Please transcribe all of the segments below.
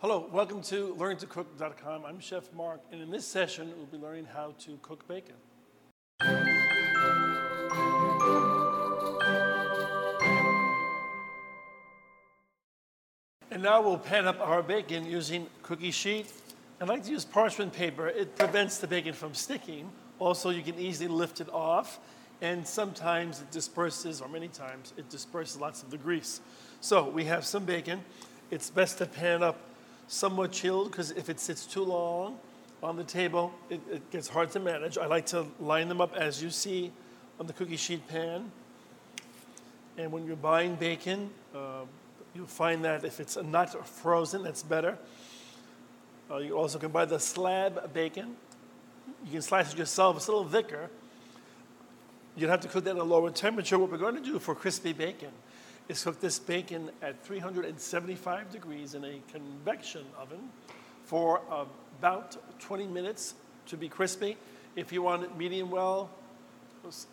Hello, welcome to learningtocook.com. I'm Chef Mark, and in this session, we'll be learning how to cook bacon. And now we'll pan up our bacon using cookie sheet. I like to use parchment paper. It prevents the bacon from sticking. Also, you can easily lift it off, and sometimes it disperses, or many times, it disperses lots of the grease. So we have some bacon. It's best to pan up somewhat chilled, because if it sits too long on the table, it gets hard to manage. I like to line them up as you see on the cookie sheet pan. And when you're buying bacon, you'll find that if it's not frozen, that's better. You also can buy the slab bacon. You can slice it yourself. It's a little thicker. You'd have to cook that at a lower temperature. What we're going to do for crispy bacon is cook this bacon at 375 degrees in a convection oven for about 20 minutes to be crispy. If you want it medium well,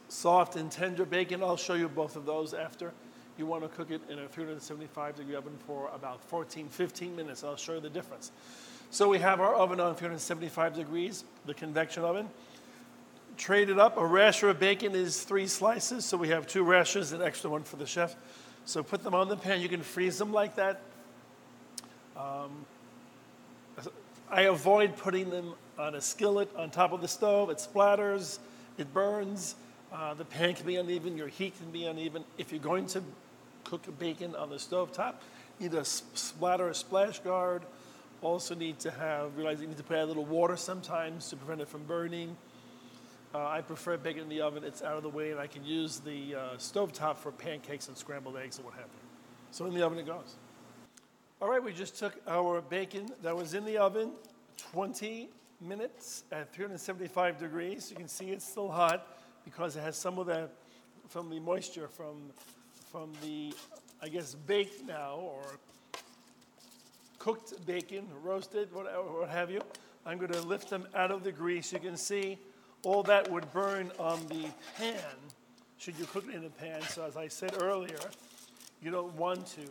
soft and tender bacon, I'll show you both of those after. You want to cook it in a 375 degree oven for about 15 minutes. I'll show you the difference. So we have our oven on 375 degrees, the convection oven. Trade it up. A rasher of bacon is 3 slices, so we have 2 rashers, an extra one for the chef. So put them on the pan. You can freeze them like that. I avoid putting them on a skillet on top of the stove. It splatters, it burns. The pan can be uneven, your heat can be uneven. If you're going to cook bacon on the stove top, you need a splatter, a splash guard. Also realize you need to put a little water sometimes to prevent it from burning. I prefer bacon in the oven. It's out of the way, and I can use the stovetop for pancakes and scrambled eggs and what have you. So in the oven it goes. All right, we just took our bacon that was in the oven, 20 minutes at 375 degrees. You can see it's still hot because it has some of that from the moisture from the, I guess, baked now or cooked bacon, roasted, what have you. I'm going to lift them out of the grease. You can see all that would burn on the pan should you cook it in a pan. So as I said earlier, you don't want to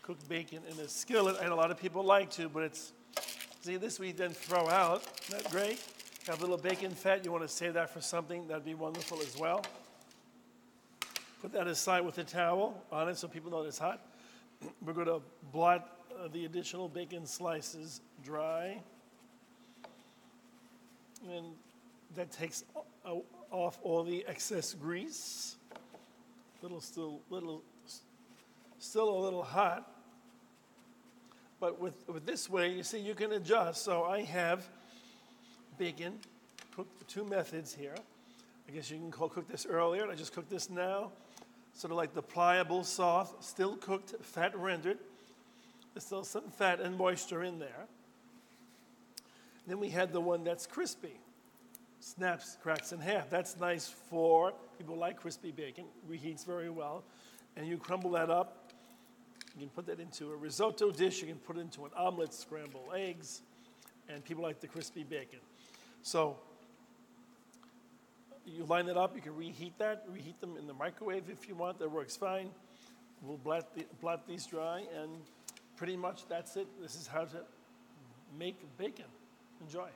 cook bacon in a skillet. And a lot of people like to, but this we then throw out. Isn't that great? Have a little bacon fat. You want to save that for something. That'd be wonderful as well. Put that aside with a towel on it so people know it's hot. We're going to blot the additional bacon slices dry. And that takes off all the excess grease. Still a little hot. But with this way, you see, you can adjust. So I have bacon cooked 2 methods here. I guess you can cook this earlier, and I just cooked this now. Sort of like the pliable, soft, still cooked, fat rendered. There's still some fat and moisture in there. Then we had the one that's crispy. Snaps, cracks in half. That's nice for people who like crispy bacon. Reheats very well. And you crumble that up. You can put that into a risotto dish. You can put it into an omelet, scramble eggs. And people like the crispy bacon. So you line it up. You can reheat that. Reheat them in the microwave if you want. That works fine. We'll blot these dry. And pretty much that's it. This is how to make bacon. Enjoy.